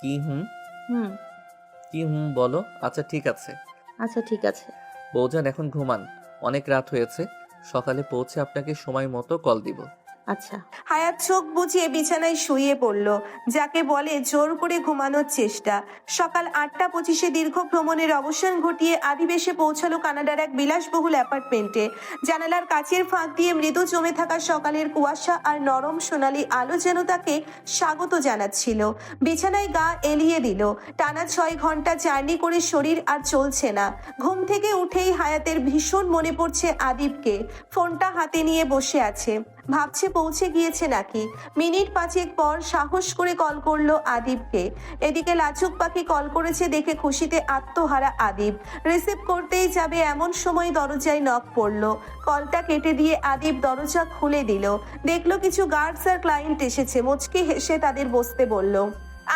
কি হুম? হুম। কি হুম বলো। আচ্ছা ঠিক আছে। আচ্ছা ঠিক আছে। বৌজান এখন ঘুমান, অনেক রাত হয়েছে। সকালে পৌঁছে আপনাকে সময় মতো কল দিব। আচ্ছা। হায়াত চোখ বুজিয়ে বিছানায় শুয়ে পড়ল, যাকে বলে জোর করে ঘুমানোর চেষ্টা। সকাল 8টা 25-এ দীর্ঘ ভ্রমণের অবসান ঘটিয়ে আদিব এসে পৌঁছালো কানাডার এক বিলাসবহুল অ্যাপার্টমেন্টে। জানালার কাচের ফাঁক দিয়ে মৃদু জমে থাকা সকালের কুয়াশা আর নরম সোনালি আলো যেন তাকে স্বাগত জানাচ্ছিল। বিছানায় গা এলিয়ে দিল। টানা 6 ঘন্টা জার্নি করে শরীর আর চলছে না। ঘুম থেকে উঠেই হায়াতের ভীষণ মনে পড়ছে আদিবকে। ফোনটা হাতে নিয়ে বসে আছে, ভাবছে পৌঁছে গিয়েছে নাকি। মিনিট 5 পর সাহস করে কল করলো আদিবকে। এদিকে লাজুক পাখি কল করেছে দেখে খুশিতে আত্মহারা আদিব। রিসিভ করতেই যাবে এমন সময় দরজায় নক পড়লো। কলটা কেটে দিয়ে আদিব দরজা খুলে দিল। দেখলো কিছু গার্ডস আর ক্লায়েন্ট এসেছে। মুচকি হেসে তাদের বসতে বলল।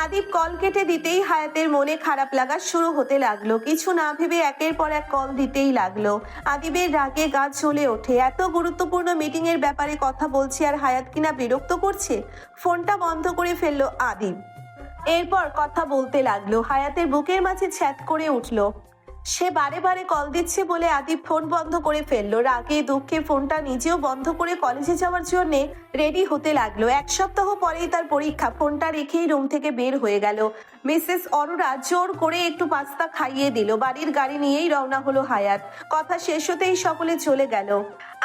আদিব কল কেটে দিতেই হায়াতের মনে খারাপ লাগা শুরু হতে লাগলো। কিছু না ভেবে একের পর এক কল দিতেই লাগলো। আদিবের রাগে গা জ্বলে ওঠে। এত গুরুত্বপূর্ণ মিটিং এর ব্যাপারে কথা বলছে আর হায়াত কিনা বিরক্ত করছে। ফোনটা বন্ধ করে ফেললো আদিব। এরপর কথা বলতে লাগলো। হায়াতের বুকের মাঝে ছ্যাদ করে উঠলো। সে বারে বারে কল দিচ্ছে বলে আদিব ফোন বন্ধ করে ফেললো। রাগে দুঃখে ফোনটা নিজেও বন্ধ করে কলেজে যাওয়ার জন্য রেডি হতে লাগলো। 1 সপ্তাহ পরেই তার পরীক্ষা। ফোনটা রেখেই রুম থেকে বের হয়ে গেল। মিসেস অরোরা জোর করে একটু পাস্তা খাইয়ে দিল। বাড়ির গাড়ি নিয়েই রওনা হলো হায়াত। কথা শেষ হতেই সকলে চলে গেল।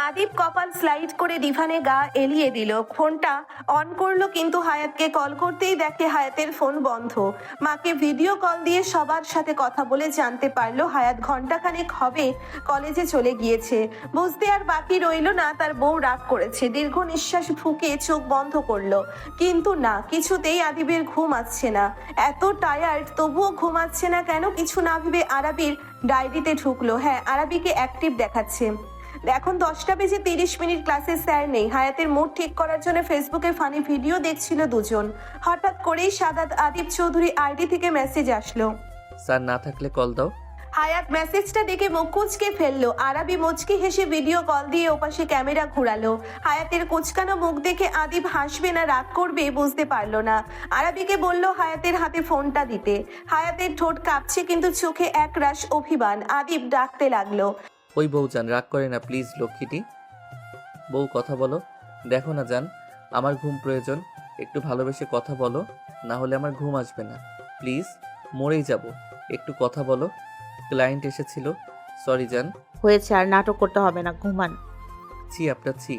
আদিব কপাল স্লাইড করে ডিভানে গা এলিয়ে দিল। ফোনটা অন করলো, কিন্তু হায়াতকে কল করতেই দেখে হায়াতের ফোন বন্ধ। মাকে ভিডিও কল দিয়ে সবার সাথে কথা বলে জানতে পারলো হায়াত ঘন্টাখানেক হবে কলেজে চলে গিয়েছে। বুঝতে আর বাকি রইলো না তার বউ রাগ করেছে। দীর্ঘ নিঃশ্বাস ফুঁকে চোখ বন্ধ করলো, কিন্তু না, কিছুতেই আদিবের ঘুম আসছে না। এত টায়ার্ড তবুও ঘুমাচ্ছে না কেন? কিছু না ভেবে আরাবির ডায়েরিতে ঢুকলো। হ্যাঁ, আরাবিকে অ্যাক্টিভ দেখাচ্ছে। এখন 10টা 30 ক্লাসে স্যার নেই। হায়াতের মুড ঠিক করার জন্য ফেসবুকে ফানি ভিডিও দেখছিল দুজন। হঠাৎ করেই সাদাত আদিব চৌধুরী আইডি থেকে মেসেজ আসলো। স্যার না থাকলে কল দাও। হায়াত মেসেজটা দেখে মুখ কুঁচকে ফেললো। আরাবি মুচকি হেসে ভিডিও কল দিয়ে ওপাশে ক্যামেরা ঘুরালো। হায়াতের কুচকানো মুখ দেখে আদিব হাসবে না রাগ করবে বুঝতে পারলো না। আরাবিকে বলল হায়াতের হাতে ফোনটা দিতে। হায়াতের ঠোঁট কাঁপছে, কিন্তু চোখে একরাশ অভিমান। আদিব ডাকতে লাগলো। ওই বৌজান রাগ করে না প্লিজ লক্ষ্মীটি। বউ কথা বলো। দেখো না জান, আমার ঘুম প্রয়োজন। একটু ভালোবেসে কথা বলো, না হলে আমার ঘুম আসবে না। প্লিজ, মরেই যাব। একটু কথা বলো। ক্লায়েন্ট এসেছিল। সরি জান। হয়েছে, আর নাটক করতে হবে না, ঘুমান। ছি আপনার ছি।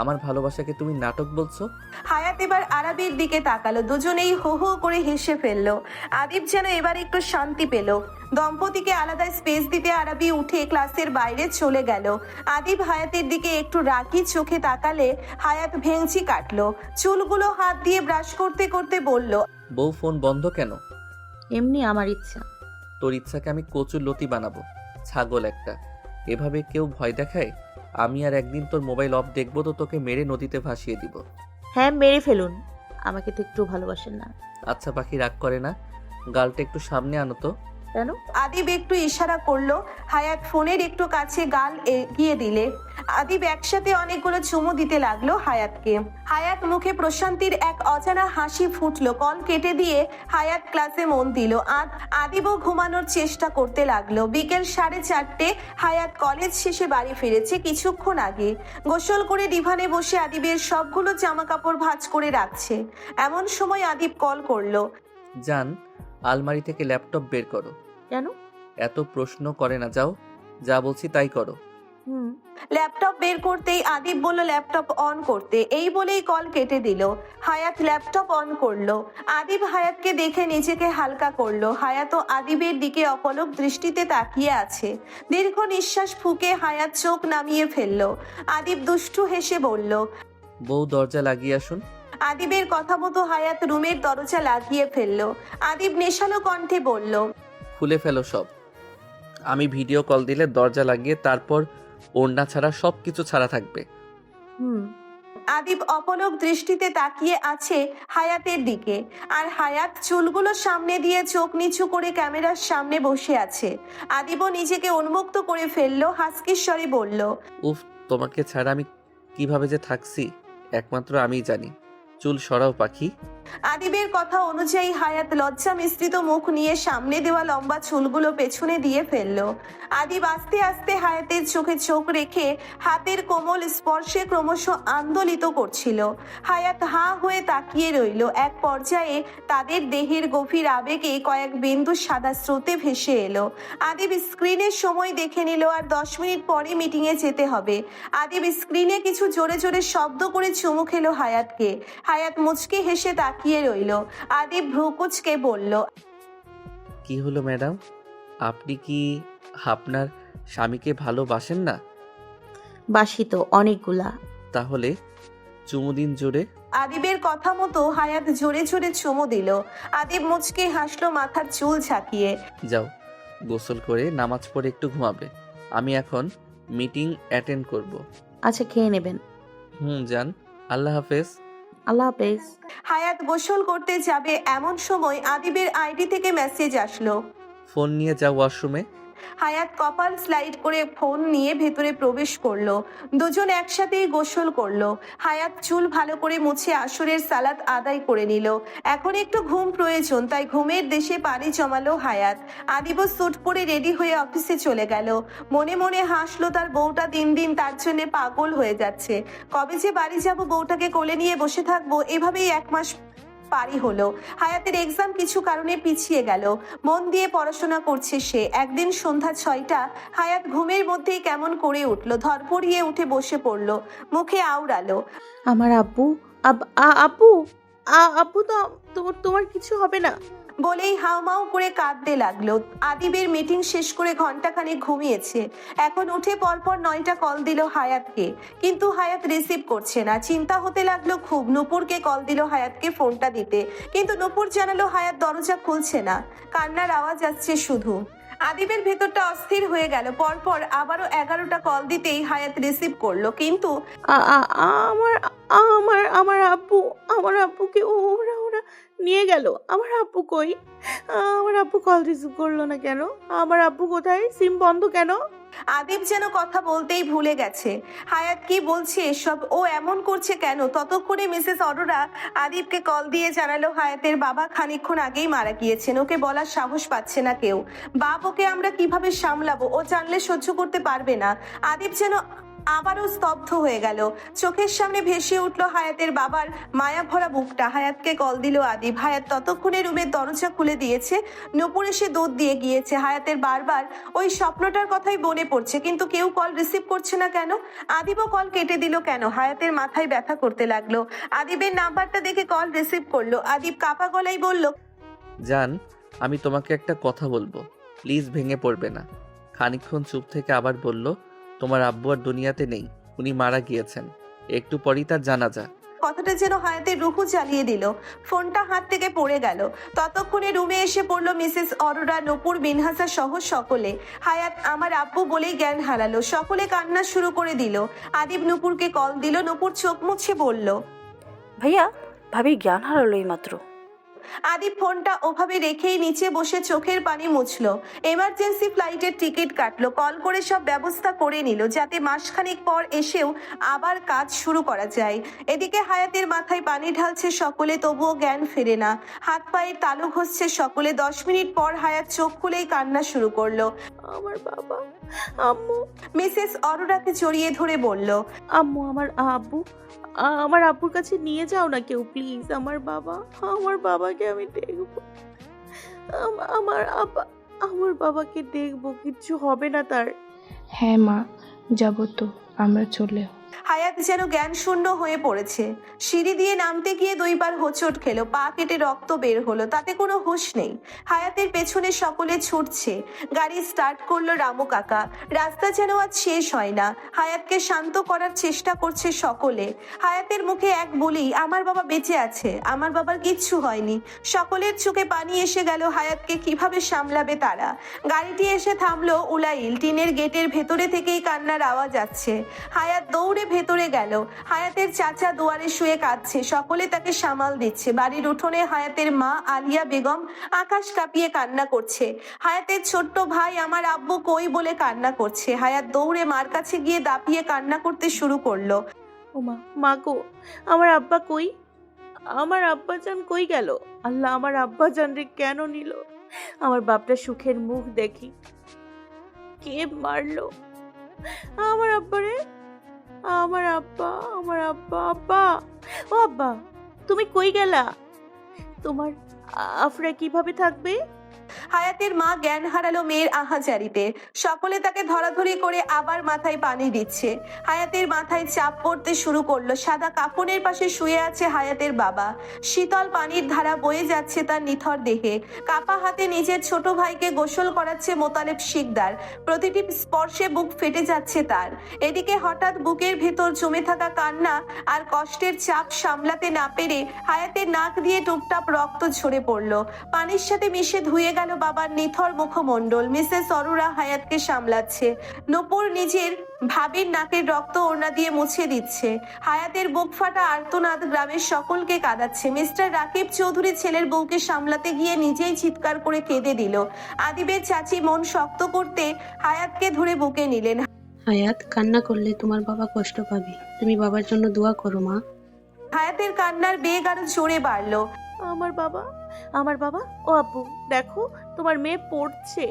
আমার ভালোবাসাকে তুমি নাটক বলছো? হায়াত এবার আরাবির দিকে তাকালো। দুজনেই হো হো করে হেসে ফেললো। আদিব যেন এবার একটু শান্তি পেল। দম্পতিকে আলাদা স্পেস দিতে আরাবি উঠে ক্লাসের বাইরে চলে গেল। আদিব হায়াতের দিকে একটু রাগি চোখে তাকালে হায়াত ভেঙচি কাটলো। চুলগুলো হাত দিয়ে ব্রাশ করতে করতে বলল। বউ ফোন বন্ধ কেন? এমনি আমার ইচ্ছা। তোর ইচ্ছাকে আমি কচুর লতি বানাবো, ছাগল একটা। এভাবে কেউ ভয় দেখায়? আমি আর একদিন তোর মোবাইল অফ দেখবো তো তোকে মেরে নদীতে ভাসিয়ে দিব। হ্যাঁ, মেরে ফেলুন। আমাকে তো একটু ভালোবাসেন না। আচ্ছা পাখি রাগ করে না, গালটা একটু সামনে আনো তো। কেন? আদিব একটু ইশারা করলো। হায়াত ফোনের একটু কাছে গাল এগিয়ে দিলে আদিব একসাথে অনেকগুলো চুমু দিতে লাগলো হায়াতকে। হায়াত মুখে প্রশান্তির এক অজানা হাসি ফুটলো। কল কেটে দিয়ে হায়াত ক্লাসে মন দিল। আদিবও ঘুমানোর চেষ্টা করতে লাগলো। বিকেল 4:30 হায়াত কলেজ শেষে বাড়ি ফিরেছে কিছুক্ষণ আগে। গোসল করে ডিভানে বসে আদিবের সবগুলো জামা কাপড় ভাঁজ করে রাখছে। এমন সময় আদিব কল করলো। জান, আলমারি থেকে ল্যাপটপ বের করো। কেন? এত প্রশ্ন করে না, যাও। যা বলছি তাই করো। হুম। ল্যাপটপ বের করতেই আদিব বলল ল্যাপটপ অন করতে। এই বলেই কল কেটে দিল। হায়াত ল্যাপটপ অন করলো। আদিব হায়াতকে দেখে নিজেকে হালকা করলো। হায়াত ও আদিবের দিকে অপলক দৃষ্টিতে তাকিয়ে আছে। দীর্ঘ নিঃশ্বাস ফুঁকে হায়াত চোখ নামিয়ে ফেললো। আদিব দুষ্টু হেসে বলল। বউ দরজা লাগিয়ে আসুন। আদিবের কথা মতো হায়াত রুমের দরজা লাগিয়ে ফেললো। আদিব নেশালো কণ্ঠে বলল। খুলে ফেলো সব। আমি ভিডিও কল দিলে দরজা লাগিয়ে তারপর ওড়না ছাড়া সব কিছু ছাড়া থাকবে। হুম। আদিব অপলক দৃষ্টিতে তাকিয়ে আছে হায়াতের দিকে। আর হায়াত চুলগুলো সামনে দিয়ে চোখ নিচু করে ক্যামেরার সামনে বসে আছে। আদিবও নিজেকে উন্মুক্ত করে ফেললো। হাসকির স্বরে বলল। উফ, তোমাকে ছাড়া আমি কিভাবে যে থাকছি একমাত্র আমিই জানি। চুল সরাও পাখি। আদিবের কথা অনুযায়ী হায়াত লজ্জা মিশ্রিত মুখ নিয়ে সামনে দেওয়া লম্বা চুলগুলো পেছনে দিয়ে ফেললো। আদিব আস্তে আস্তে হায়াতের চোখে চোখ রেখে হাতের কোমল স্পর্শে ক্রমশ আন্দোলিত করছিল। হায়াত হাঁ হয়ে তাকিয়ে রইল। এক পর্যায়ে তাদের দেহের গভীর আবেগে কয়েক বিন্দু সাদা স্রোতে ভেসে এলো। আদিব স্ক্রিনের সময় দেখে নিল, আর 10 মিনিট পরে মিটিংয়ে যেতে হবে। আদিব স্ক্রিনে কিছু জোরে জোরে শব্দ করে চুমু খেলো হায়াতকে। হায়াত মুচকে হেসে তাকিয়ে রইল। আদিব ভ্রু কুঁচকে বলল, কি হলো ম্যাডাম, আপনি কি আপনার স্বামীকে ভালোবাসেন না? বাসি তো অনেকগুলা। তাহলে চুমু দিন জোরে। আদিবের কথা মতো হায়াত জোরে জোরে চুমু দিল। আদিব মুচকে হাসলো মাথার চুল ঝাঁকিয়ে। যাও, গোসল করে নামাজ পড়ে একটু ঘুমাবে। আমি এখন মিটিং অ্যাটেন্ড করব। আচ্ছা, খেয়ে নেবেন। যান। আল্লাহ হাফেজ। আল্লাহ হাফেজ। হায়াত গোসল করতে যাবে এমন সময় আদিবের আইডি থেকে মেসেজ আসলো। ফোন নিয়ে যাও ওয়াশরুমে। হায়াত কপাল স্লাইড করে ফোন নিয়ে ভেতরে প্রবেশ করলো। দুজন একসাথেই গোসল করলো। হায়াত চুল ভালো করে মুছে আসরের সালাত আদায় করে নিল। এখন একটু ঘুম প্রয়োজন, তাই ঘুমের দেশে পানি জমালো হায়াত। আদিবও স্যুট পরে রেডি হয়ে অফিসে চলে গেল। মনে মনে হাসলো, তার বউটা দিন দিন তার জন্য পাগল হয়ে যাচ্ছে। কবে যে বাড়ি যাব, বউটাকে কোলে নিয়ে বসে থাকবো, এভাবেই 1 মাস পারি হলো। হায়াতের এক্সাম কিছু কারণে পিছিয়ে গেল। মন দিয়ে পড়াশোনা করছে সে। একদিন সন্ধ্যা 6টা, হায়াত ঘুমের মধ্যেই কেমন করে উঠলো। ধরপড়িয়ে উঠে বসে পড়লো, মুখে আওড়ালো। আমার আব্বু, আব্বু, আব্বু তো তোমার কিছু হবে না বলেই হাউমাউ করে কাঁদতে লাগলো। আদিবের মিটিং শেষ করে ঘন্টাখানেক ঘুমিয়েছে। এখন উঠে পরপর 9টা কল দিল হায়াতকে, কিন্তু হায়াত রিসিভ করছে না। চিন্তা হতে লাগলো খুব। নূপুরকে কল দিল হায়াতকে ফোনটা দিতে, কিন্তু নূপুর জানালো হায়াত দরজা খুলছে না, কান্নার আওয়াজ আসছে শুধু। আদিবের ভেতরটা অস্থির হয়ে গেল। পরপর আবারও 11টা কল দিতেই হায়াত রিসিভ করলো, কিন্তু আমার আমার আমার আব্বু, আমার আব্বুকে ওরা নিয়ে গেল। আমার আব্বু কই? আমার আব্বু কল রিসিভ করলো না কেন? আমার আব্বু কোথায়? সিম বন্ধ কেন? আদিব যেন কথা বলতেই ভুলে গেছে। হায়াত কি বলছে এসব, ও এমন করছে কেন? ততক্ষণে মিসেস অরোরা আদিবকে কল দিয়ে জানালো হায়াতের বাবা খানিকক্ষণ আগেই মারা গিয়েছেন। ওকে বলার সাহস পাচ্ছে না কেউ। বাপ ওকে আমরা কিভাবে সামলাবো? ও জানলে সহ্য করতে পারবে না। আদিব যেন আবারও স্তব্ধ হয়ে গেল। চোখের সামনে ভেসে উঠলো হায়াতের বাবার মায়া ভরা বুকটা। হায়াতকে কল দিল আদিব। হায়াত ততক্ষণে রুমের দরজা খুলে দিয়েছে। নূপুর এসে দুধ দিয়ে গিয়েছে। হায়াতের বারবার ওই স্বপ্নটার কথাই মনে পড়ছে, কিন্তু কেউ কল রিসিভ করছে না কেন? আদিবও কল কেটে দিল কেন? হায়াতের মাথায় ব্যথা করতে লাগলো। আদিবের নাম্বারটা দেখে কল রিসিভ করলো। আদিব কাপা গলায় বলল, জান, আমি তোমাকে একটা কথা বলবো, প্লিজ ভেঙে পড়বে না। খানিকক্ষণ চুপ থেকে আবার বলল, তোমার আব্বু আর দুনিয়াতে নেই, উনি মারা গিয়েছেন। একটু পরই তার জানাজা। কথাটা যেন হায়াতের রুহু জ্বালিয়ে দিল। ফোনটা হাত থেকে পড়ে গেল। ততক্ষণে রুমে এসে পড়লো মিসেস অরোরা, নূপুর, বিনহাসা সহ সকলে। হায়াত আমার আব্বু বলেই জ্ঞান হারালো। সকলে কান্না শুরু করে দিল। আদিব নূপুরকে কল দিল। নূপুর চোখ মুছে বলল, ভাইয়া, ভাবি জ্ঞান হারালো এই মাত্র। আদিব ফোনটা ওভাবে রেখেই নিচে বসে চোখের পানি মুছলো। এমার্জেন্সি ফ্লাইটের টিকিট কাটলো। কল করে সব ব্যবস্থা করে নিল, যাতে মাসখানেক পর এসেও আবার কাজ শুরু করা যায়। এদিকে হায়াতের মাথায় পানি ঢালছে সকলে, তবুও জ্ঞান ফেরে না। হাত পায়ের তালু ঘষছে সকলে। 10 মিনিট পর হায়াত চোখ খুলেই কান্না শুরু করলো। আমার বাবা, আম্মু। মিসেস অরোরাকে জড়িয়ে ধরে বলল, আম্মু, আমার আব্বুর কাছে নিয়ে যাও না কেউ, প্লিজ। আমার বাবাকে আমি দেখবো। আমার বাবাকে দেখবো, কিচ্ছু হবে না তার। হ্যাঁ মা, যাবো তো আমরা চলে। হায়াত যেন জ্ঞান শূন্য হয়ে পড়েছে। সিঁড়ি দিয়ে নামতে গিয়ে 2 বার হোঁচট খেলো। পা কেটে রক্ত বের হলো, তাতে কোনো হুঁশ নেই। হায়াতের পেছনে সকলে ছুটছে। গাড়ি স্টার্ট করলো রামু কাকা। রাস্তা যেন আজ শেষ হয় না। হায়াতকে শান্ত করার চেষ্টা করছে সকলে। হায়াতের মুখে এক বলি, আমার বাবা বেঁচে আছে, আমার বাবার কিচ্ছু হয়নি। সকলের চোখে পানি এসে গেল। হায়াতকে কিভাবে সামলাবে তারা? গাড়িটি এসে থামলো উলাইল। টিনের গেটের ভেতরে থেকেই কান্নার আওয়াজ আসছে। হায়াত দৌড়ে ভেতরে গেল। হায়াতের চাচা দুয়ারে শুয়ে কাঁদছে। সকলে তাকে সামাল দিচ্ছে। বাড়ির উঠোনে হায়াতের মা আলিয়া বেগম আকাশ কাঁপিয়ে কান্না করছে। হায়াতের ছোট্ট ভাই আমার আব্বু কই বলে কান্না করছে। হায়াত দৌড়ে মার কাছে গিয়ে দাপিয়ে কান্না করতে শুরু করলো। ও মা গো, আমার আব্বা কই? আমার আব্বাজান কই গেল? আল্লাহ, আমার আব্বাজান রে কেন নিল? আমার বাপটা সুখের মুখ দেখি। কে মারলো আমার আব্বারে? আমার আব্বা, আমার আব্বা, আব্বা, ও আব্বা, তুমি কই গেলা? তোমার আফরা কিভাবে থাকবে? হায়াতের মা জ্ঞান হারালো মেয়ের আহাজারিতে। সকলে তাকে ধরাধরি করে আবার মাথায় পানি দিচ্ছে। হায়াতের মাথায় চাপ পড়তে শুরু করলো। সাদা কাফনের পাশে শুয়ে আছে হায়াতের বাবা। শীতল পানির ধারা বয়ে যাচ্ছে তার নিথর দেহে। কাপা হাতে নিজের ছোট ভাইকে গোসল করাচ্ছে মোতালেব শিকদার। প্রতিটি স্পর্শে বুক ফেটে যাচ্ছে তার। এদিকে হঠাৎ বুকের ভেতর জমে থাকা কান্না আর কষ্টের চাপ সামলাতে না পেরে হায়াতের নাক দিয়ে টুপটাপ রক্ত ঝরে পড়লো। পানির সাথে মিশে ধুয়ে গেল বাবার নিথর মুখমণ্ডল। মিসেস অরোরা হায়াতকে সামলাচ্ছে। নূপুর নিজের ভাবির নাকের রক্ত ওড়না দিয়ে মুছে দিচ্ছে। হায়াতের বুক ফাটা আর্তনাদ গ্রামের সকলকে কাঁদাচ্ছে। মিস্টার রাকিব চৌধুরী ছেলের বউকে সামলাতে গিয়ে নিজেই চিৎকার করে কেঁদে দিল। আদিবের চাচি মন শক্ত করতে হায়াতকে ধরে বুকে নিলেন। হায়াত, কান্না করলে তোমার বাবা কষ্ট পাবে। তুমি বাবার জন্য দোয়া করো মা। হায়াতের কান্নার বেগ আরো জোরে বাড়লো। আমার বাবা, আমার বাবা, ও আব্বু, দেখো তোমার মেয়ে পড়ছে,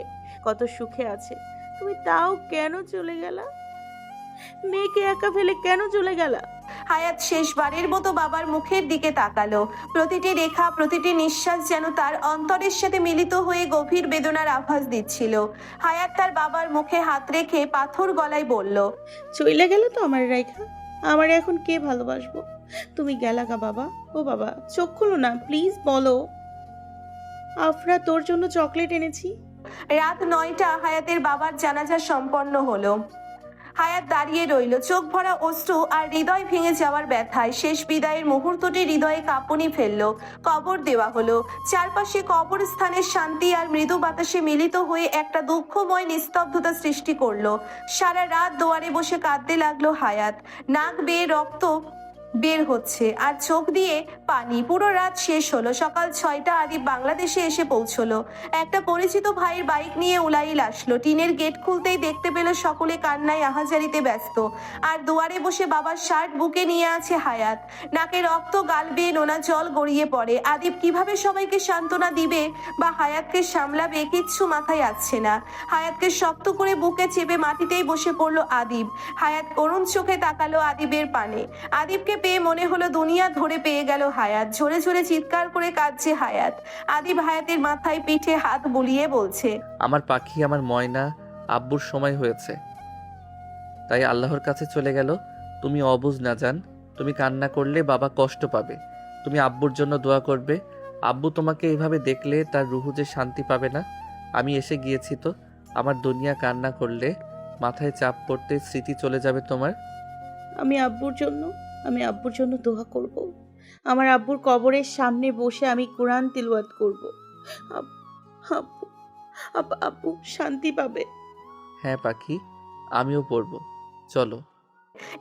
কত সুখে আছে, তুমি তাও কেন চলে গেলা? মেয়েকে একা ফেলে কেন চলে গেলা? হায়াত শেষবারের মতো বাবার মুখের দিকে তাকালো। প্রতিটি রেখা, প্রতিটি নিঃশ্বাস যেন তার অন্তরের সাথে মিলিত হয়ে গভীর বেদনার আভাস দিচ্ছিল। হায়াত তার বাবার মুখে হাত রেখে পাথর গলায় বলল, চলে গেলে তো আমার রাইখা, আমার এখন কে ভালোবাসবো? তুমি গেলা গা বাবা। ও বাবা, চোখ খুলো না প্লিজ, বলো। আফরা, তোর জন্য চকলেট এনেছি। রাত 9টা হায়াতের বাবার জানাজা সম্পন্ন হলো। হায়াত দাঁড়িয়ে রইল, চোখ ভরা অশ্রু আর হৃদয় ভেঙে যাওয়ার ব্যথায়। শেষ বিদায়ের মুহূর্তটি হৃদয়ে কাঁপুনি ফেললো। কবর দেওয়া হলো। চারপাশে কবরস্থানের শান্তি আর মৃদু বাতাসে মিলিত হয়ে একটা দুঃখময় নিস্তব্ধতা সৃষ্টি করলো। সারা রাত দুয়ারে বসে কাঁদতে লাগলো হায়াত। নাক বেয়ে রক্ত বের হচ্ছে আর চোখ দিয়ে পানি। পুরো রাত শেষ হলো। সকাল 6টা আদিব বাংলাদেশে এসে পৌঁছলো। একটা পরিচিত ভাইয়ের বাইক নিয়ে উলাইল আসলো। টিনের গেট খুলতেই দেখতে পেল সকলে কান্নায় আহাজারিতে ব্যস্ত। আর দুয়ারে বসে বাবার শার্ট বুকে নিয়ে আছে হায়াত। নাকে রক্ত, গাল বেয়ে নোনা জল গড়িয়ে পড়ে। আদিব কিভাবে সবাইকে সান্ত্বনা দিবে বা হায়াতকে সামলাবে কিচ্ছু মাথায় আসছে না। হায়াতকে শক্ত করে বুকে চেপে মাটিতেই বসে পড়লো আদিব। হায়াত করুণ চোখে তাকালো আদিবের পানে। আদিবকে পেয়ে মনে হলো দুনিয়া ধরে পেয়ে গেল হায়াত। ঝরে ঝরে চিৎকার করে কাঁদছে হায়াত। আদিব হায়াতের মাথায় পিঠে হাত বুলিয়ে বলছে, আমার পাখি, আমার ময়না, আব্বুর সময় হয়েছে, তাই আল্লাহর কাছে চলে গেল। তুমি অবুঝ না জান, তুমি কান্না করলে বাবা কষ্ট পাবে। তুমি আব্বুর জন্য দোয়া করবে। আব্বু তোমাকে এভাবে দেখলে তার রুহু যে শান্তি পাবে না। আমি এসে গিয়েছি তো, আমার দুনিয়া কান্না করলে মাথায় চাপ পড়তে স্মৃতি চলে যাবে তোমার। আমি আব্বুর জন্য দোয়া করব। আমার আব্বুর কবরের সামনে বসে আমি কোরআন তিলওয়াত করব। আব্বু, আব্বু শান্তি পাবে। হ্যাঁ পাখি, আমিও পড়ব, চলো।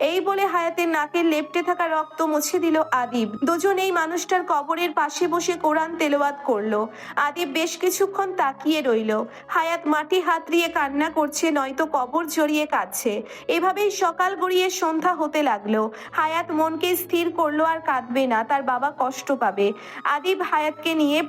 এই বলে হায়াতের নাকের লেপ্টে থাকা রক্ত মুছে দিল আদিব। দুজনেই মানুষটার কবরের পাশে বসে কোরআন তেলাওয়াত করলো। আদিব বেশ কিছুক্ষণ তাকিয়ে রইল। হায়াত মাটি হাতড়িয়ে কান্না করছে, নয়তো কবর জড়িয়ে কাঁদছে। এভাবেই সকাল গড়িয়ে সন্ধ্যা হতে লাগলো। হায়াত মনকে স্থির করলো আর কাঁদবে না, তার বাবা কষ্ট পাবে। আদিব হায়াতকে নিয়ে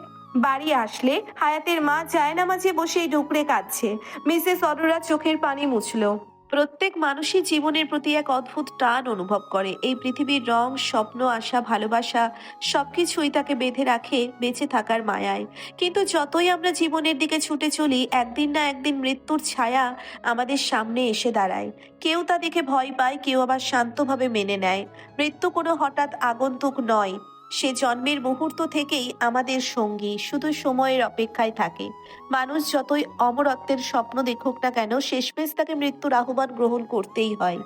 বাড়ি আসলে হায়াতের মা জায়নামাজে বসেই ডুকরে কাঁদছে। মিসেস অরোরা চোখের পানি মুছলো। প্রত্যেক মানুষই জীবনের প্রতি এক অদ্ভুত টান অনুভব করে। এই পৃথিবীর রং, স্বপ্ন, আশা, ভালোবাসা সবকিছুই তাকে বেঁধে রাখে বেঁচে থাকার মায়ায়। কিন্তু যতই আমরা জীবনের দিকে ছুটে চলি, একদিন না একদিন মৃত্যুর ছায়া আমাদের সামনে এসে দাঁড়ায়। কেউ তা দেখে ভয় পায়, কেউ আবার শান্তভাবে মেনে নেয়। মৃত্যু কোনো হঠাৎ আগন্তুক নয়, সে জন্মের মুহূর্ত থেকেই আমাদের সঙ্গী, শুধু সময়ের অপেক্ষায় থাকে। মানুষ যতই অমরত্বের স্বপ্ন দেখুক না কেন, শেষমেশ তাকে মৃত্যুর আহ্বান গ্রহণ করতেই হয়।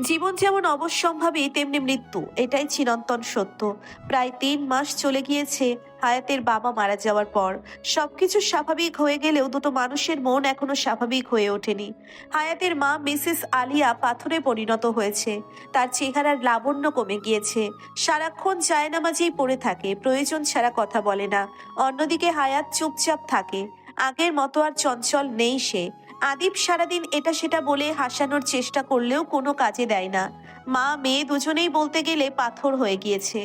জীবন যেমন অবশ্যম্ভাবী, তেমনি মৃত্যু, এটাই চিরন্তন সত্য। প্রায় 3 মাস চলে গিয়েছে হায়াতের বাবা মারা যাওয়ার পর। সবকিছু স্বাভাবিক হয়ে গেলেও দুটো মানুষের মন এখনো স্বাভাবিক হয়ে ওঠেনি। হায়াতের মা মিসেস আলিয়া পাথরে পরিণত হয়েছে। তার চেহারার লাবণ্য কমে গিয়েছে। সারাক্ষণ জায়নামাজেই পড়ে থাকে, প্রয়োজন ছাড়া কথা বলে না। অন্যদিকে হায়াত চুপচাপ থাকে। আগের মতো আর চঞ্চল নেই সে। আদিব সারাদিন এটা সেটা বলে হাসানোর চেষ্টা করলেও কোনো কাজে দেয় না। মা মেয়ে দুজনেই বলতে গেলে পাথর হয়ে গিয়েছে।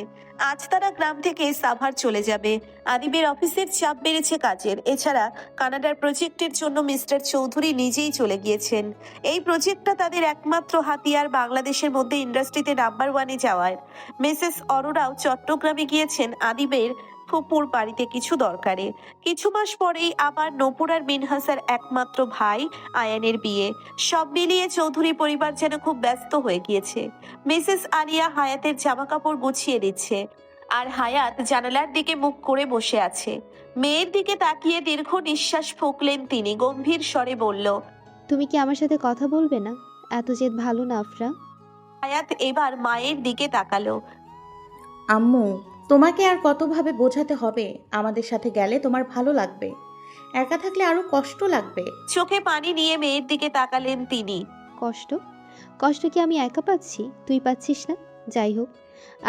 আজ তারা গ্রাম থেকে সাভার চলে যাবে। আদিবের অফিসের চাপ বেড়েছে কাজের। এছাড়া কানাডার প্রজেক্টের জন্য মিস্টার চৌধুরী নিজেই চলে গিয়েছেন। এই প্রজেক্টটা তাদের একমাত্র হাতিয়ার বাংলাদেশের মধ্যে ইন্ডাস্ট্রিতে নাম্বার 1-এ যাওয়ার। মিসেস অরোরাও চট্টগ্রামে গিয়েছেন আদিবের ফুপুর বাড়িতে কিছু দরকারে। কিছু মাস পরেই আবার নূপুর আর মিনহাসের একমাত্র ভাই আয়ানের বিয়ে। সব মিলিয়ে চৌধুরী পরিবার যেন খুব ব্যস্ত হয়ে গিয়েছে। মিসেস আলিয়া হায়াতের জামা কাপড় গুছিয়ে দিচ্ছে, আর হায়াত জানালার দিকে মুখ করে বসে আছে। মেয়ের দিকে তাকিয়ে দীর্ঘ নিঃশ্বাস ফুঁকলেন তিনি। গম্ভীর স্বরে বলল, তুমি কি আমার সাথে কথা বলবে না? এত জেদ ভালো না আফরা। হায়াত এবার মায়ের দিকে তাকালো। আম্মু, তোমাকে আর কতভাবে বোঝাতে হবে? আমাদের সাথে গেলে তোমার ভালো লাগবে, একা থাকলে আরো কষ্ট লাগবে। চোখে পানি নিয়ে মেয়ের দিকে তাকালেন তিনি। কষ্ট? কষ্ট কি আমি একা পাচ্ছি? তুই পাচ্ছিস না? যাই হোক,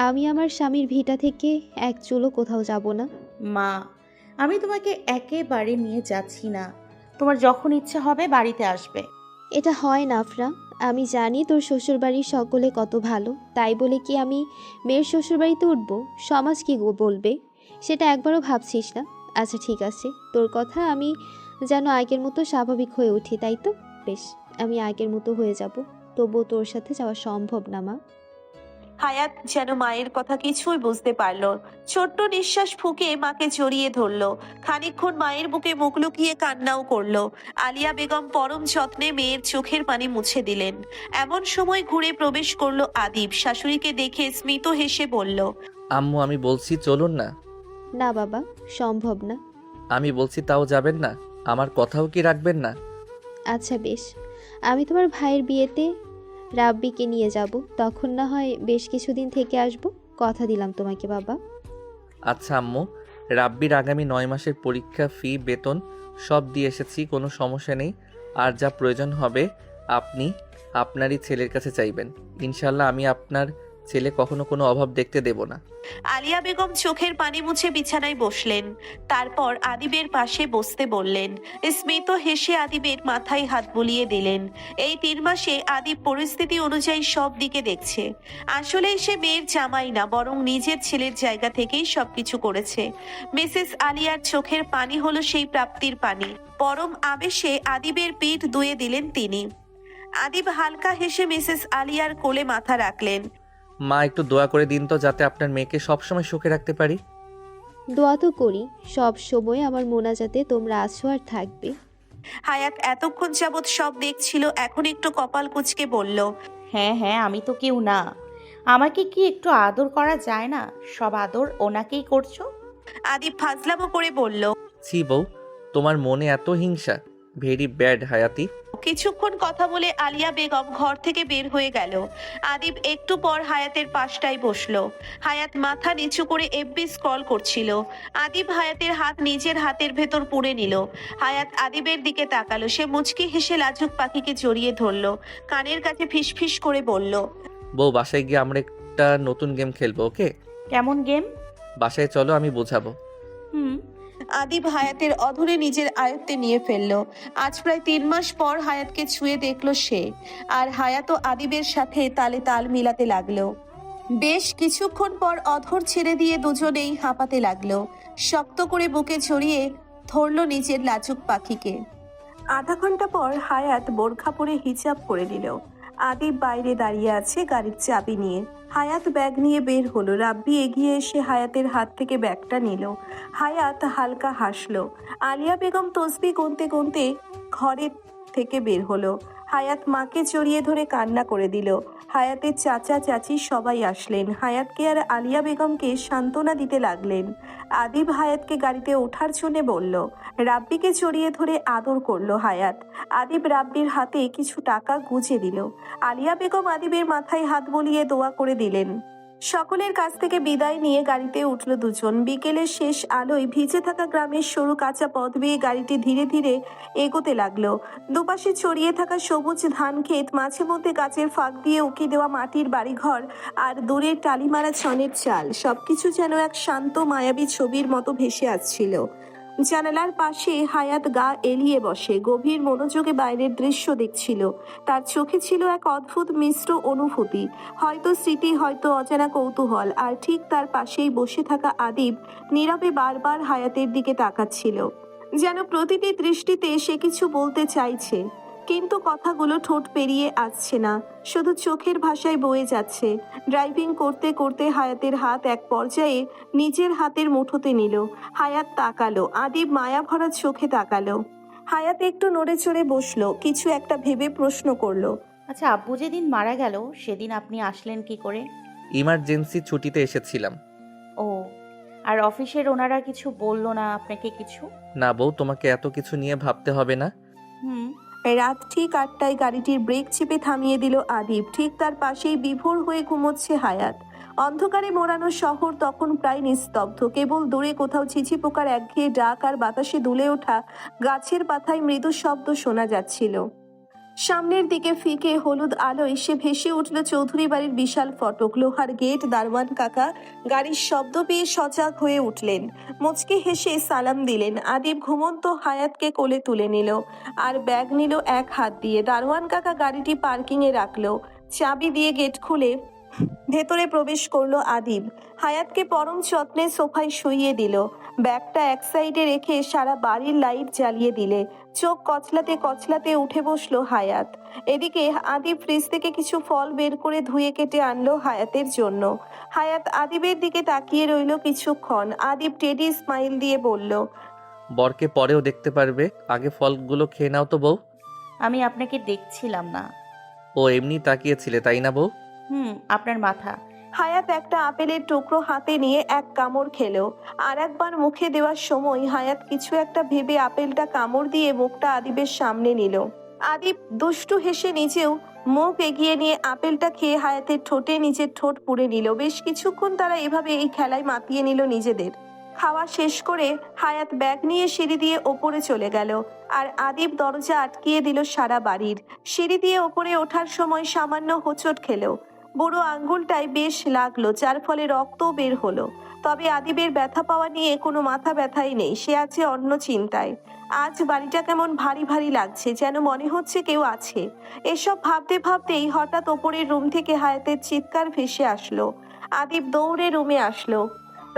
আমি আমার স্বামীর ভিটা থেকে এক চুলও কোথাও যাব না। মা, আমি তোমাকে একেবারে নিয়ে যাচ্ছি না। তোমার যখন ইচ্ছা হবে বাড়িতে আসবে। এটা হয় না আফরা। আমি জানি তোর শ্বশুরবাড়ির সকলে কত ভালো, তাই বলে কি আমি মেয়ের শ্বশুরবাড়িতে উঠবো? সমাজ কি বলবে সেটা একবারও ভাবছিস না? আচ্ছা ঠিক আছে, তোর কথা আমি যেন আগের মতো স্বাভাবিক হয়ে উঠি, তাই তো? বেশ, আমি আগের মতো হয়ে যাব, তবুও তোর সাথে যাওয়া সম্ভব না মা। হায়াত যেন মায়ের কথা কিছুই বুঝতে পারল। ছোট্ট নিঃশ্বাস ফুঁকে মাকে জড়িয়ে ধরলো। খানিকক্ষণ মায়ের বুকে মুখ লুকিয়ে কান্নাও করলো। আলিয়া বেগম পরম যত্নে মেয়ের চোখের পানি মুছে দিলেন। এমন সময় ঘুরে প্রবেশ করলো আদিব। শাশুড়িকে দেখে স্মিত হেসে বলল, আম্মু আমি বলছি চলুন না। না বাবা, সম্ভব না। আমি বলছি তাও যাবেন না? আমার কথাও কি রাখবেন না? আচ্ছা বেশ, আমি তোমার ভাইয়ের বিয়েতে রাব্বিকে নিয়ে যাব, তখন না হয় বেশ কিছুদিন থেকে আসব। কথা দিলাম তোমাকে বাবা। আচ্ছা আম্মু, রাব্বির আগামী 9 মাসের পরীক্ষা ফি বেতন সব দিয়ে এসেছি, কোনো সমস্যা নেই। আর যা প্রয়োজন হবে আপনি আপনারই ছেলের কাছে চাইবেন। ইনশাল্লাহ আমি আপনার ছেলে কখনো কোনো অভাব দেখতে দেব না। আলিয়া বেগম চোখের পানি মুছে বিছানায় বসলেন। তারপর আদিবের পাশে বসতে বললেন। স্মিত হেসে আদিবের মাথায় হাত বুলিয়ে দিলেন। এই 3 মাসে আদিব পরিস্থিতি অনুযায়ী সব দিকে দেখছে। আসলেই সে মেয়ের জামাই না, বরং নিজের ছেলের জায়গা থেকেই সবকিছু করেছে। মিসেস আলিয়ার চোখের পানি হলো সেই প্রাপ্তির পানি। পরম আবেশে আদিবের পিঠ ধুয়ে দিলেন তিনি। আদিব হালকা হেসে মিসেস আলিয়ার কোলে মাথা রাখলেন। মা একটু দোয়া করে দিন তো, যাতে আপনার মেয়েকে সবসময় সুখে রাখতে পারি। দোয়া তো করি, সব সময় আমার মোনাজাতে তোমরা আছো আর থাকবে। হায়াত এতক্ষণ যাবৎ সব দেখছিল, এখন একটু কপাল কুঁচকে বলল, হ্যাঁ হ্যাঁ, আমি তো কেউ না। আমাকে কি একটু আদর করা যায় না? সব আদর ওনাকেই করছো। আদিব ফাজলামো করে বলল। ছি বউ, তোমার মনে এত হিংসা, ভেরি ব্যাড হায়াতি। কিছুক্ষণ কথা বলে আলিয়া বেগম ঘর থেকে বের হয়ে গেল। আদিব একটু পর হায়াতের পাশটায় বসলো। হায়াত মাথা নিচু করে এফবি স্ক্রল করছিল। আদিব হায়াতের হাত নিজের হাতের ভেতর পুরে নিল। হায়াত আদিবের দিকে তাকালো। সে মুচকি হেসে লাজুক পাখিকে জড়িয়ে ধরলো। কানের কাছে ফিসফিস করে বলল, বউ বাসায় গিয়ে আমরা একটা নতুন গেম খেলবো, ওকে? কেমন গেম? বাসায় চলো, আমি বোঝাবো। হুম। আদিব হায়াতের অধরে নিজের আয়ত্তে নিয়ে ফেললো। আজ প্রায় 3 মাস পর হায়াতকে ছুঁয়ে দেখলো সে। আর হায়াতও আদিবের সাথে তালে তাল মিলাতে লাগলো। বেশ কিছুক্ষণ পর অধর ছেড়ে দিয়ে দুজনেই হাঁপাতে লাগলো। শক্ত করে বুকে জড়িয়ে ধরলো নিজের লাজুক পাখিকে। আধা ঘন্টা পর হায়াত বোরখা পরে হিজাব করে নিল। আদিব বাইরে দাঁড়িয়ে আছে গাড়ির চাবি নিয়ে। হায়াত ব্যাগ নিয়ে বের হলো। রাব্বি এগিয়ে এসে হায়াতের হাত থেকে ব্যাগটা নিল। হায়াত হালকা হাসলো। আলিয়া বেগম তসবি গুনতে গুনতে ঘরের থেকে বের হলো। হায়াত মাকে জড়িয়ে ধরে কান্না করে দিল। হায়াতের চাচা চাচি সবাই আসলেন। হায়াতকে আর আলিয়া বেগমকে সান্ত্বনা দিতে লাগলেন। আদিব হায়াতকে গাড়িতে ওঠার জন্য বলল। রাব্বিকে জড়িয়ে ধরে আদর করলো হায়াত। আদিব রাব্বির হাতে কিছু টাকা গুঁজে দিল। আলিয়া বেগম আদিবের মাথায় হাত বুলিয়ে দোয়া করে দিলেন। সকলের কাছ থেকে বিদায় নিয়ে গাড়িতে উঠল দুজন। বিকেলের শেষ আলোয় ভিজে থাকা গ্রামের সরু কাঁচা পথ বেয়ে গাড়িটি ধীরে ধীরে এগোতে লাগলো। দুপাশে ছড়িয়ে থাকা সবুজ ধান ক্ষেত, মাঝে মধ্যে গাছের ফাঁক দিয়ে উকি দেওয়া মাটির বাড়িঘর আর দূরের টালিমারা ছনের চাল, সবকিছু যেন এক শান্ত মায়াবী ছবির মতো ভেসে আসছিল। জানালার পাশে হায়াত গা এলিয়ে বসে গভীর মনোযোগে বাইরের দৃশ্য দেখছিল। তার চোখে ছিল এক অদ্ভুত মিশ্র অনুভূতি, হয়তো স্মৃতি, হয়তো অজানা কৌতূহল। আর ঠিক তার পাশেই বসে থাকা আদিব নীরবে বারবার হায়াতের দিকে তাকাচ্ছিল, যেন প্রতিটি দৃষ্টিতে সে কিছু বলতে চাইছে, কিন্তু কথাগুলো ঠোঁট পেরিয়ে আসছে না, শুধু চোখের ভাষায় বয়ে যাচ্ছে। ড্রাইভিং করতে করতে হায়াতের হাত এক পর্যায়ে নিজের হাতের মুঠোতে নিল। হায়াত তাকালো, আদিব মায়া ভরা চোখে তাকালো। হায়াত একটু নড়ে চড়ে বসলো, কিছু একটা ভেবে প্রশ্ন করলো। আচ্ছা, আব্বু যেদিন মারা গেল সেদিন আপনি আসলেন কি করে? ইমার্জেন্সি ছুটিতে এসেছিলাম। ও, আর অফিসের ওনারা কিছু বললো না আপনাকে কিছু? না বউ, তোমাকে এত কিছু নিয়ে ভাবতে হবে না। হুম। রাত ঠিক 8টায় গাড়িটির ব্রেক চেপে থামিয়ে দিল আদিব। ঠিক তার পাশেই বিভোর হয়ে ঘুমোচ্ছে হায়াত। অন্ধকারে মোড়ানো শহর তখন প্রায় নিস্তব্ধ, কেবল দূরে কোথাও ছিছি পোকার একঘেয়ে ডাক আর বাতাসে দুলে ওঠা গাছের পাতায় মৃদু শব্দ শোনা যাচ্ছিল। সামনের দিকে ফিকে হলুদ আলো এসে ভেসে উঠল চৌধুরী বাড়ির বিশাল ফটক, লোহার গেট। দারোয়ান কাকা গাড়ির শব্দ পেয়ে সজাগ হয়ে উঠলেন, মুচকি হেসে সালাম দিলেন। আদিব ঘুমন্ত হায়াতকে কোলে তুলে নিল আর ব্যাগ নিল এক হাত দিয়ে। দারোয়ান কাকা গাড়িটি পার্কিংয়ে রাখলো, চাবি দিয়ে গেট খুলে ভেতরে প্রবেশ করলো আদিব। হায়াতকে পরম যত্নে সোফায় শুইয়ে দিল, ব্যাগটা এক সাইডে রেখে সারা বাড়ির লাইট জ্বালিয়ে দিলে। চোখ কচলাতে কচলাতে উঠে বসলো হায়াত। এদিকে আদিব ফ্রিজ থেকে কিছু ফল বের করে ধুয়ে কেটে আনলো হায়াতের জন্য। হায়াত আদিবের দিকে তাকিয়ে রইল কিছুক্ষণ। আদিব টেডি স্মাইল দিয়ে বলল, বরকে পরেও দেখতে পারবে, আগে ফলগুলো খেয়ে নাও তো বউ। আমি আপনাকে দেখছিলাম না। ও এমনি তাকিয়েছিলে তাই না বউ? আপনার মাথা। হায়াত একটা আপেলের টুকরো হাতে নিয়ে এক কামড় খেলো। আর একবার মুখে দেওয়ার সময় হায়াত কিছু একটা ভেবে আপেলটা কামড় দিয়ে মুখটা আদিবের সামনে নিল। আদিব দুষ্টু হেসে নিজেও মুখ এগিয়ে নিয়ে আপেলটা খেয়ে হায়াতের ঠোঁটে নিজের ঠোঁট পুড়ে নিল। বেশ কিছুক্ষণ তারা এভাবে এই খেলায় মাতিয়ে নিল নিজেদের। খাওয়া শেষ করে হায়াত ব্যাগ নিয়ে সিঁড়ি দিয়ে ওপরে চলে গেল, আর আদিব দরজা আটকিয়ে দিল সারা বাড়ির। সিঁড়ি দিয়ে ওপরে ওঠার সময় সামান্য হোঁচট খেলো, বুড়ো আঙ্গুলটায় বেশ লাগলো, যার ফলে রক্ত বের হলো। তবে আদিবের ব্যথা পাওয়া নিয়ে কোনো মাথা ব্যথাই নেই, সে আছে অন্য চিন্তায়। আজ বাড়িটা কেমন ভারী ভারী লাগছে, যেন মনে হচ্ছে কেউ আছে। এসব ভাবতে ভাবতেই হঠাৎ ওপরের রুম থেকে হায়াতের চিৎকার ভেসে আসলো। আদিব দৌড়ে রুমে আসলো।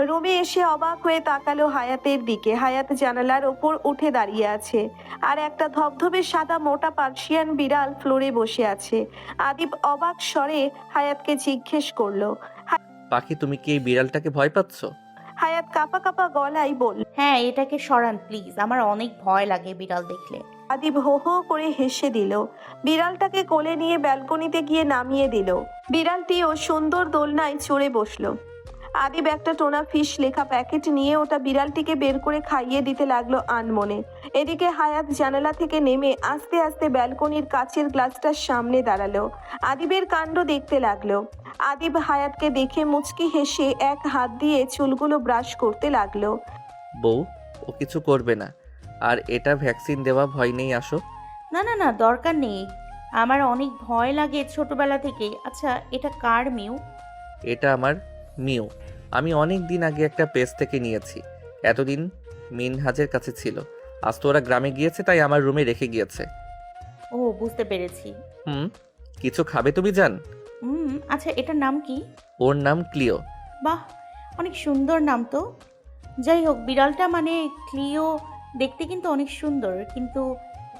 রুমে এসে অবাক হয়ে তাকালো হায়াতের দিকে। হায়াত জানালার ওপর উঠে দাঁড়িয়ে আছে, আর একটা ধবধবে সাদা মোটা পার্সিয়ান বিড়াল ফ্লোরে বসে আছে। আদিব অবাক স্বরে হায়াতকে জিজ্ঞেস করলো। পাখি, তুমি কি এই বিড়ালটাকে ভয় পাচ্ছ? হায়াত কাঁপা কাঁপা গলায় বলল, হ্যাঁ, এটাকে সরান প্লিজ, আমার অনেক ভয় লাগে বিড়াল দেখলে। আদিব হো হো করে হেসে দিল। বিড়ালটাকে কোলে নিয়ে ব্যালকনিতে গিয়ে নামিয়ে দিল। বিড়ালটিও সুন্দর দোলনায় চড়ে বসলো। আদিব একটা টোনা ফিশ লেখা প্যাকেট নিয়ে ওটা বিড়ালটিকে বের করে খাইয়ে দিতে লাগলো আনমনে। এদিকে হায়াত জানালা থেকে নেমে আস্তে আস্তে ব্যালকনির কাচের গ্লাসটার সামনে দাঁড়ালো। আদিবের কাণ্ড দেখতে লাগলো। আদিব হায়াতকে দেখে মুচকি হেসে এক হাত দিয়ে চুলগুলো ব্রাশ করতে লাগলো। বউ, ও কিছু করবে না, আর এটা ভ্যাকসিন দেওয়া, ভয় নেই, আসো। না না না, দরকার নেই, আমার অনেক ভয় লাগে ছোটবেলা থেকে। আচ্ছা, এটা কার মিউ? এটা আমার মিউ। আমি অনেক দিন আগে একটা পেজ থেকে নিয়েছি, এতদিন মিনহাজের কাছে ছিল। আজ তো ওরা গ্রামে গিয়েছে, তাই আমার রুমে রেখে গিয়েছে। ও, বুঝতে পেরেছি। কিছু খাবে তুমি জান? আচ্ছা, এটার নাম কি? ওর নাম ক্লিও। বাহ, অনেক সুন্দর নাম তো। যাই হোক, বিড়ালটা মানে ক্লিও দেখতে কিন্তু অনেক সুন্দর, কিন্তু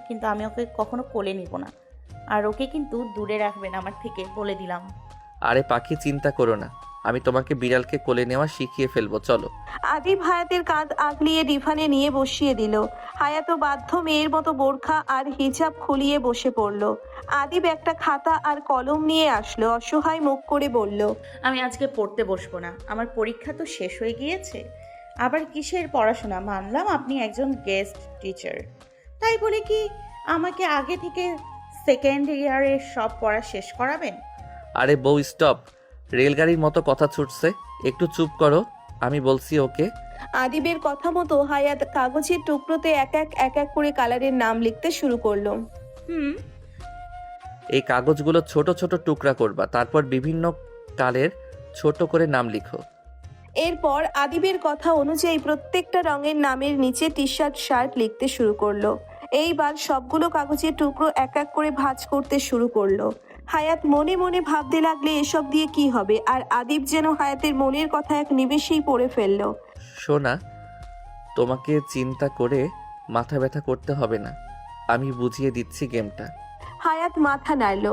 কিন্তু আমি ওকে কখনো কোলে নিব না, আর ওকে কিন্তু দূরে রাখবেন আমার থেকে, বলে দিলাম। আরে পাখি, চিন্তা করো না, আমি তোমাকে বিড়ালকে কোলে নেওয়া শিখিয়ে ফেলবো, চলো। আদিব হায়াতের কাঁধ আগলিয়ে ডিভানে নিয়ে বসিয়ে দিল। হায়াতও বাধ্য মেয়ের মতো বোরখা আর হিজাব খুলিয়ে বসে পড়ল। আদিব একটা খাতা আর কলম নিয়ে আসলো, অসহায় মুখ করে বলল, আমি আজকে পড়তে বসবো না, আমার পরীক্ষা তো শেষ হয়ে গিয়েছে, আবার কিসের পড়াশোনা? মানলাম আপনি একজন গেস্ট টিচার, তাই বলে কি আমাকে আগে থেকে সেকেন্ড ইয়ারের সব পড়া শেষ করাবেন? আরে বউ, স্টপ, রেলগাড়ির মতো কথা ছুটছে, একটু চুপ করো, আমি বলছি ওকে। আদিবের কথা মতো হায়াত কাগজের টুকরোতে এক এক করে কালারের নাম লিখতে শুরু করলো। এই কাগজগুলো ছোট ছোট টুকরা করবা, তারপর বিভিন্ন কালের ছোট করে নাম লিখো। এরপর আদিবের কথা অনুযায়ী প্রত্যেকটা রঙের নামের নিচে টি শার্ট শার্ট লিখতে শুরু করলো। এইবার সবগুলো কাগজের টুকরো এক এক করে ভাঁজ করতে শুরু করলো। হায়াত মনে মনে ভাবতে লাগলে এসব দিয়ে কি হবে, আর আদিব যেন হায়াতের মনের কথা এক নিমেষেই পড়ে ফেললো। সোনা, তোমাকে চিন্তা করে মাথা ব্যথা করতে হবে না, আমি বুঝিয়ে দিচ্ছি গেমটা। হায়াত মাথা নাড়ল।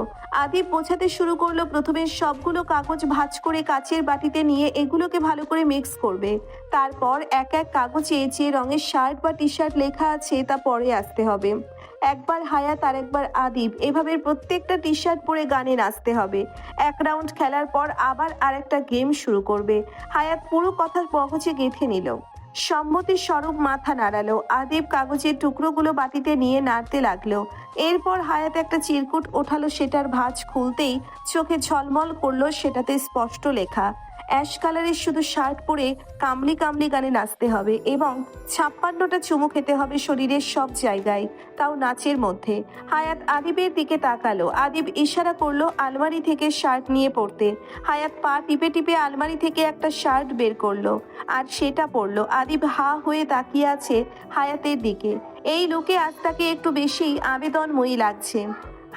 আদিব বোঝাতে শুরু করলো প্রথমে সবগুলো কাগজ ভাঁজ করে কাচের বাটিতে নিয়ে এগুলোকে ভালো করে মিক্স করবে। তারপর এক এক কাগজে যে রঙের শার্ট বা টি শার্ট লেখা আছে তা পরে আসতে হবে। একবার হায়াত আর একবার আদিব এভাবে প্রত্যেকটা টি শার্ট পরে গানে নাচতে হবে। এক রাউন্ড খেলার পর আবার আরেকটা গেম শুরু করবে। হায়াত পুরো কথা মগজে গেঁথে নিল। সম্মতির স্বরূপ মাথা নাড়ালো। আদিব কাগজের টুকরোগুলো বাটিতে নিয়ে নাড়তে লাগলো। এরপর হায়াত একটা চিরকুট ওঠালো, সেটার ভাঁজ খুলতেই চোখে ঝলমল করলো, সেটাতে স্পষ্ট লেখা অ্যাশ কালারের শুধু শার্ট পরে কামলি কামলি গানে নাচতে হবে এবং 56টা চুমু খেতে হবে শরীরের সব জায়গায়, তাও নাচের মধ্যে। হায়াত আদিবের দিকে তাকালো। আদিব ইশারা করলো আলমারি থেকে শার্ট নিয়ে পড়তে। হায়াত পা টিপে টিপে আলমারি থেকে একটা শার্ট বের করলো আর সেটা পরলো। আদিব হা হয়ে তাকিয়ে আছে হায়াতের দিকে। এই লোকে আজ তাকে একটু বেশি আবেদনময়ী লাগছে।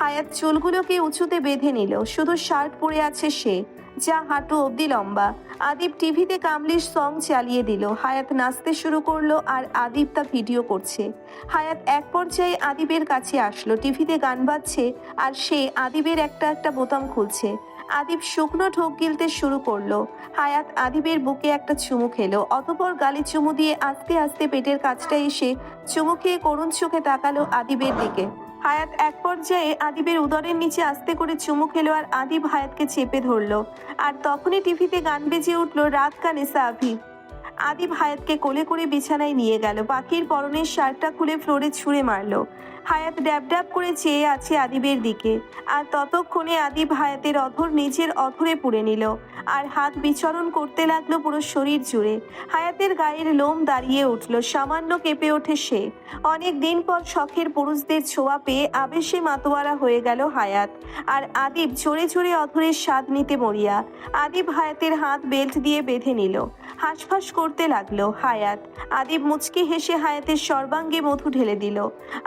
হায়াত চুলগুলোকে উঁচুতে বেঁধে নিল। শুধু শার্ট পরে আছে সে, যা হাঁটু অবধি লম্বা। আদিব টিভিতে কামলির সং চালিয়ে দিল। হায়াত নাচতে শুরু করলো আর আদিব তা ভিডিও করছে। হায়াত এক পর্যায়ে আদিবের কাছে আসলো। টিভিতে গান বাজছে আর সে আদিবের একটা একটা বোতাম খুলছে। আদিব শুকনো ঢোক গিলতে শুরু করলো। হায়াত আদিবের বুকে একটা চুমু খেলো। অতঃপর গালে চুমু দিয়ে আস্তে আস্তে পেটের কাছটা এসে চুমু খেয়ে করুণ চোখে তাকালো আদিবের দিকে। হায়াত এক পর্যায়ে আদিবের উদরের নিচে আস্তে করে চুমু খেলো আর আদিব হায়াতকে চেপে ধরলো। আর তখনই টিভিতে গান বেজে উঠলো রাত কানে সাভি। আদিব হায়াতকে কোলে করে বিছানায় নিয়ে গেল। পাখির পরনের শার্টটা খুলে ফ্লোরে ছুঁড়ে মারলো। হায়াত ড্যাব ড্যাব করে চেয়ে আছে আদিবের দিকে। আর ততক্ষণে আদিব হায়াতের অধর নিজের অধরে পুড়ে নিল আর হাত বিচরণ করতে লাগলো পুরো শরীর জুড়ে। হায়াতের গায়ের লোম দাঁড়িয়ে উঠল। সামান্য কেঁপে ওঠে সে। অনেক দিন পর শখের পুরুষদের ছোঁয়া পেয়ে আবেশে মাতোয়ারা হয়ে গেল হায়াত। আর আদিব জোরে জোরে অধরের স্বাদ নিতে মরিয়া। আদিব হায়াতের হাত বেল্ট দিয়ে বেঁধে নিল। হাঁসফাঁস করতে লাগলো হায়াত। আদিব মুচকি হেসে হায়াতের সর্বাঙ্গে মধু ঢেলে দিল।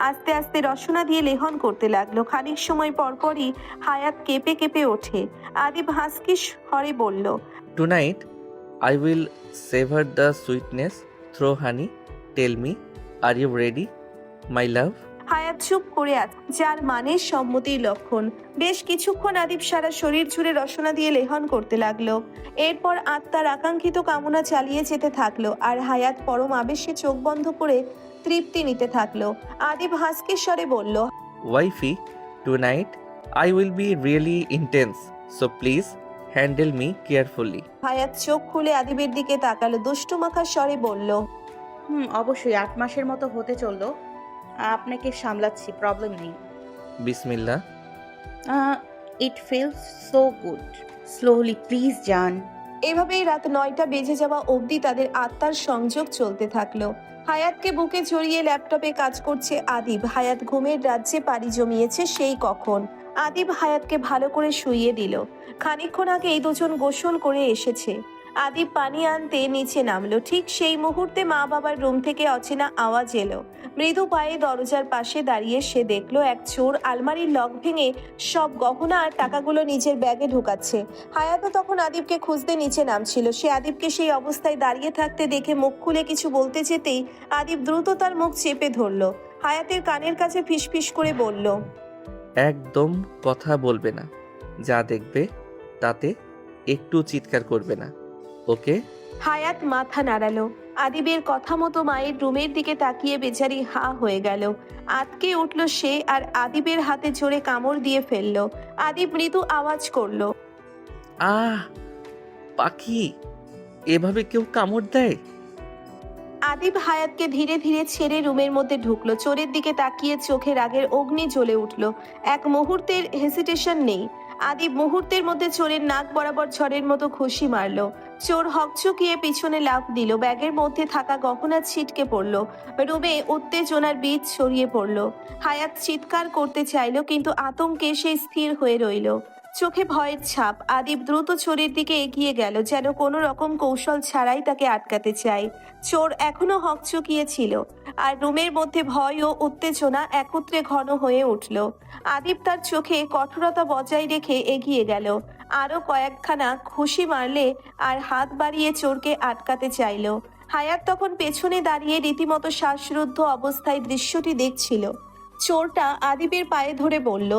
আস্তে আস্তে রসনা দিয়ে লেহন করতে লাগলো। খানিক সময় পরপরই হায়াত কেঁপে কেঁপে ওঠে। আদিব হাসকি স্বরে বলল, tonight I will savour the sweetness through honey, tell me are you ready my love? Hayat চুপ করে আছে, যার মানে সম্মতির লক্ষণ। বেশ কিছুক্ষণ আদিব সারা শরীর জুড়ে রসনা দিয়ে লেহন করতে লাগলো। এরপর আত্মার আকাঙ্ক্ষিত কামনা চালিয়ে যেতে থাকলো আর হায়াত পরম আবেশে চোখ বন্ধ করে তৃপ্তি নিতে থাকলো। আদিব হাসকি স্বরে বলল, wifey, tonight I will be really intense, so please handle me carefully. Hayat চোখ খুলে আদিবের দিকে তাকালো। দুষ্টু মাখা স্বরে বলল, অবশ্যই 8 মাসের মতো হতে চললো, আপনাকে সামলাচ্ছি, প্রবলেম নেই। বিসমিল্লাহ। It feels so good, slowly please যান। এভাবেই রাত 9টা বেজে যাওয়া অবধি তাদের আত্মার সংযোগ চলতে থাকলো। হায়াতকে বুকে জড়িয়ে ল্যাপটপে কাজ করছে আদিব। হায়াত ঘুমের রাজ্যে পাড়ি জমিয়েছে সেই কখন। আদিব হায়াতকে ভালো করে শুইয়ে দিল। খানিকক্ষণ আগে এই দুজন গোসল করে এসেছে। আদিব পানি আনতে নিচে নামলো। ঠিক সেই মুহূর্তে মা বাবার রুম থেকে অচেনা আওয়াজ এলো। মৃদু পায়ে দরজার পাশে দাঁড়িয়ে সে দেখলো এক চোর আলমারির লক ভেঙে সব গহনা আর টাকাগুলো নিজের ব্যাগে ঢুকাচ্ছে। হায়াতও তখন আদিবকে খুঁজতে নিচে নামছিল। সে আদিবকে সেই অবস্থায় দাঁড়িয়ে থাকতে দেখে মুখ খুলে কিছু বলতে যেতেই আদিব দ্রুত তার মুখ চেপে ধরলো। হায়াতের কানের কাছে ফিসফিস করে বলল, একদম কথা বলবে না, যা দেখবে তাতে একটু চিৎকার করবে না, ওকে? হায়াত মাথা নাড়ালো। আদিবের কথা মতো মায়ের রুমের দিকে তাকিয়ে বেচারি হা হয়ে গেল। আতকে উঠল সে আর আদিবের হাতে জোরে কামড় দিয়ে ফেললো। আদিব মৃদু আওয়াজ করলো, আহ পাখি, এভাবে কেউ কামড় দেয়? আদিব হায়াতকে ধীরে ধীরে ছেড়ে রুমের মধ্যে ঢুকলো। চোরের দিকে তাকিয়ে চোখে রাগের অগ্নি জ্বলে উঠল। এক মুহূর্তের হেসিটেশন নেই। আদিব মুহূর্তের মধ্যে চোরের নাক বরাবর ঝড়ের মতো ঘুষি মারল। চোর হকচকিয়ে পিছনে লাফ দিল। ব্যাগের মধ্যে থাকা গহনা ছিটকে পড়ল। রুমে উত্তেজনার বীজ ছড়িয়ে পড়ল। হায়াত চিৎকার করতে চাইল, কিন্তু আতঙ্কে সে স্থির হয়ে রইল। চোখে ভয়ের ছাপ। আদিব দ্রুত চোরের দিকে এগিয়ে গেল, যেন কোনো রকম কৌশল ছাড়াই তাকে আটকাতে চায়। চোর এখনো হকচকিয়ে ছিল, আর রুমের মধ্যে ভয় ও উত্তেজনা একত্রে ঘন হয়ে উঠল। আদিব তার চোখে কঠোরতা বজায় রেখে এগিয়ে গেল, আরো কয়েকখানা ঘুষি মারলে আর হাত বাড়িয়ে চোরকে আটকাতে চাইল। হায়াত তখন পেছনে দাঁড়িয়ে রীতিমতো শ্বাসরুদ্ধ অবস্থায় দৃশ্যটি দেখছিল। চোরটা আদিবের পায়ে ধরে বলল,